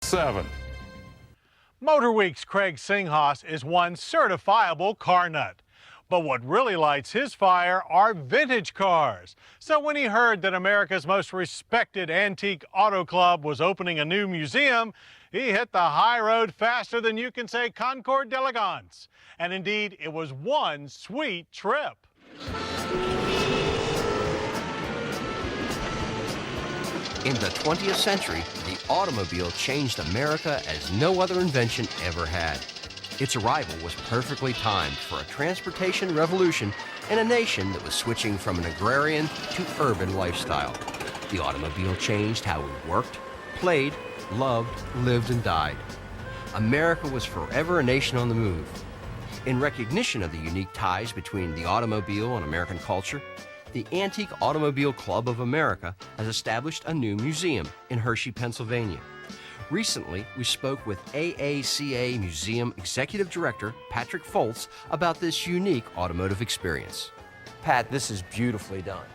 7. Motor Week's Craig Singhaus is one certifiable car nut. But what really lights his fire are vintage cars. So when he heard that America's most respected antique auto club was opening a new museum, he hit the high road faster than you can say Concord d'Elegance. And indeed, it was one sweet trip. In the 20th century, the automobile changed America as no other invention ever had. Its arrival was perfectly timed for a transportation revolution in a nation that was switching from an agrarian to urban lifestyle. The automobile changed how we worked, played, loved, lived, and died. America was forever a nation on the move. In recognition of the unique ties between the automobile and American culture, the Antique Automobile Club of America has established a new museum in Hershey, Pennsylvania. Recently, we spoke with AACA Museum Executive Director Patrick Foltz about this unique automotive experience. Pat, this is beautifully done.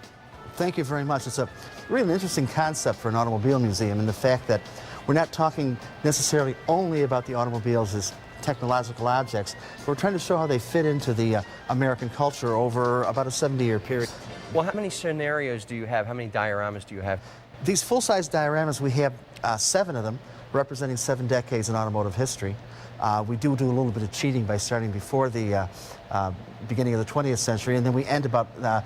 Thank you very much. It's a really interesting concept for an automobile museum, and the fact that we're not talking necessarily only about the automobiles as technological objects, but we're trying to show how they fit into the American culture over about a 70-year period. Well, how many scenarios do you have? How many dioramas do you have? These full-size dioramas, we have 7 of them, representing 7 decades in automotive history. We do a little bit of cheating by starting before the beginning of the 20th century, and then we end about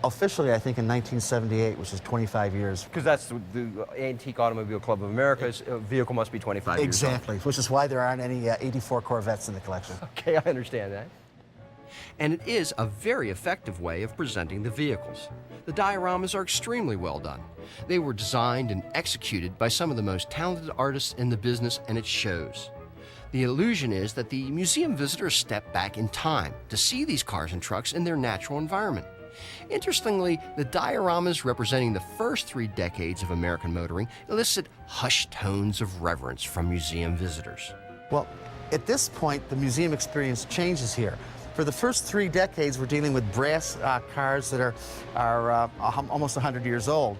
officially, I think, in 1978, which is 25 years. Because that's the Antique Automobile Club of America's vehicle must be 25 years old. Exactly, which is why there aren't any 84 Corvettes in the collection. Okay, I understand that. And it is a very effective way of presenting the vehicles. The dioramas are extremely well done. They were designed and executed by some of the most talented artists in the business, and it shows. The illusion is that the museum visitors step back in time to see these cars and trucks in their natural environment. Interestingly, the dioramas representing the first 3 decades of American motoring elicit hushed tones of reverence from museum visitors. Well, at this point, the museum experience changes here. For the first 3 decades, we're dealing with brass cars that are almost 100 years old.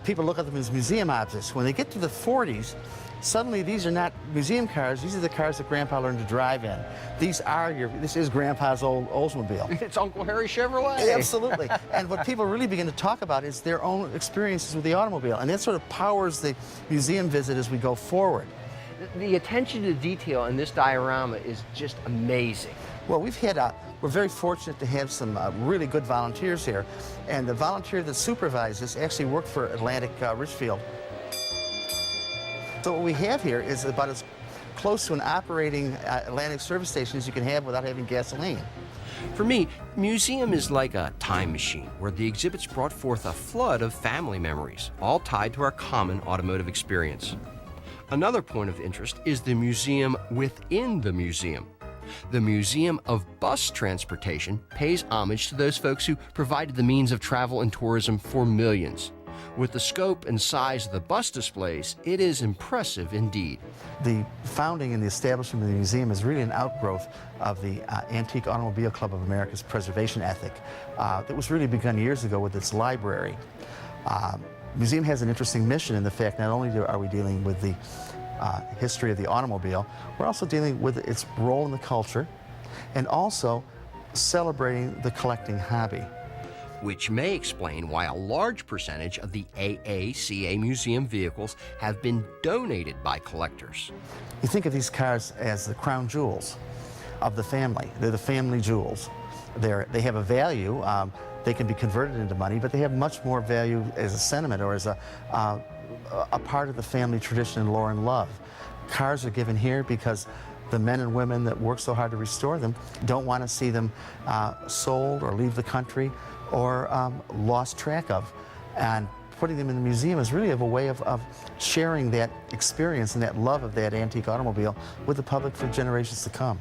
People look at them as museum objects. When they get to the 40s, suddenly these are not museum cars. These are the cars that Grandpa learned to drive in. This is Grandpa's old Oldsmobile. It's Uncle Harry Chevrolet. Absolutely. And what people really begin to talk about is their own experiences with the automobile. And that sort of powers the museum visit as we go forward. The attention to detail in this diorama is just amazing. Well, we're very fortunate to have some really good volunteers here. And the volunteer that supervises actually worked for Atlantic Richfield. So what we have here is about as close to an operating Atlantic service station as you can have without having gasoline. For me, museum is like a time machine where the exhibits brought forth a flood of family memories, all tied to our common automotive experience. Another point of interest is the museum within the museum. The Museum of Bus Transportation pays homage to those folks who provided the means of travel and tourism for millions. With the scope and size of the bus displays, it is impressive indeed. The founding and the establishment of the museum is really an outgrowth of the Antique Automobile Club of America's preservation ethic that was really begun years ago with its library. The museum has an interesting mission in the fact not only are we dealing with the history of the automobile, we're also dealing with its role in the culture and also celebrating the collecting hobby. Which may explain why a large percentage of the AACA museum vehicles have been donated by collectors. You think of these cars as the crown jewels of the family. They're the family jewels. They have a value. They can be converted into money, but they have much more value as a sentiment or as a part of the family tradition and lore and love. Cars are given here because the men and women that work so hard to restore them don't want to see them sold or leave the country or lost track of. And putting them in the museum is really a way of sharing that experience and that love of that antique automobile with the public for generations to come.